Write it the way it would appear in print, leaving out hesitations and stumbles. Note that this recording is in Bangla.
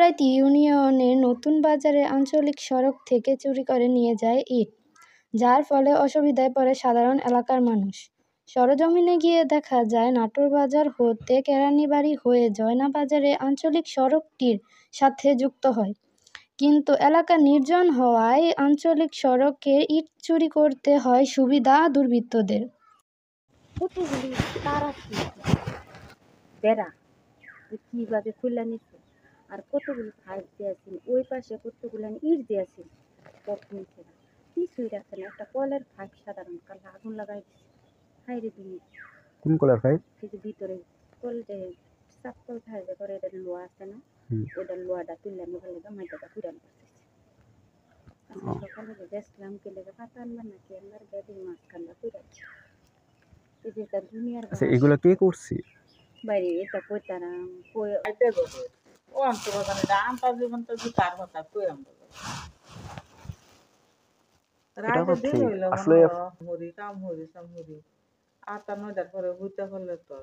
চৌরাইতি ইউনিয়নের নতুন বাজারের আঞ্চলিক সড়ক থেকে চুরি করে নিয়ে যায় ইট, যার ফলে অসুবিধায় পড়ে সাধারণ এলাকার মানুষ। সরেজমিনে গিয়ে দেখা যায় নাটোর বাজার হতে কেরানীবাড়ি হয়ে জয়নাবাজারে আঞ্চলিক সড়কটির সাথে যুক্ত হয়, কিন্তু এলাকা নির্জন হওয়ায় আঞ্চলিক সড়কে ইট চুরি করতে হয় সুবিধা দুর্বৃত্তদের। কতগুলি তার আছে বেড়া কিভাবে খুলে নিচ্ছে, আর কতগুলি পাইপ দিয়েছিল, ওই পাশে কতগুলো ইট দিয়েছিল, কিছুই রাখছে না। একটা কলের পাইপ সাধারণ কাল আগুন লাগাই দিচ্ছে। হাইরে দিনে কোন কলার পাইপ? কিন্তু ভিতরে কল যে সাপ কল থাকে করে এটা লোয়া আছে না, ওইটা লোয়াটা তুললে নিবার লেগে মাইটাটা পুরান করতেছে। সকালে যে দেখলাম কে লেগে পাতা আনবে নাকি আমার গাড়ির মাঝখানটা পুরাচ্ছে। এই যে এটা দুনিয়ার এগুলো কে করছে? বাইরে এটা কইতারাম কই ও অন্তর দাম তার জীবন তো তার কথা কই আমরা রাইতে দিন হইলো আসলে হরি কাম হরি সাম হরি আর তার নয়টার পরে বুঝতে পারলে তো